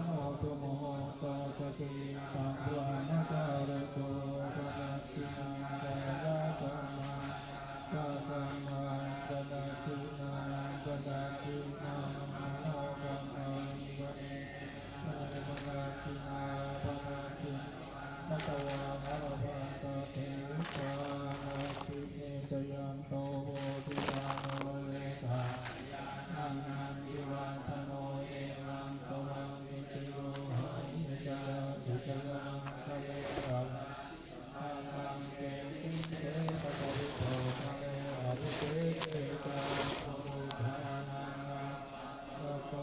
โนตุโมโตจติตังวานาจารโตปะระตินังกายะธรรมังกะธัมมังปะระตินังปะระตินังมโนกัมมังปะนิปะระตินาปะระติมัตตวาภะคะตะเทสานาติเนจยันโตโหติยาโนเวทานังนันติวันทโนเอวังตวังมิจิโรหะนิจยะจุจยังคะเลอะอังคังเกสิเสปะโริโภคะเลอะภุเตเตกะสมุทานังอะโต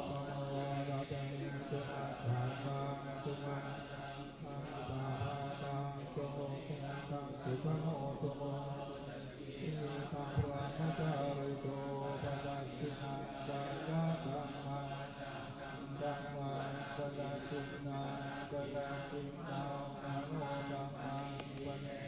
อะโมระเตจุอะภะคะจุมังอะตาภะตุโมตุตังจุกโนตุโมอิตังวะนะจาริโตปะระตินังกายะธัมมังธัมมังปะระตินังปะระตินังมโนธัมมังปะเน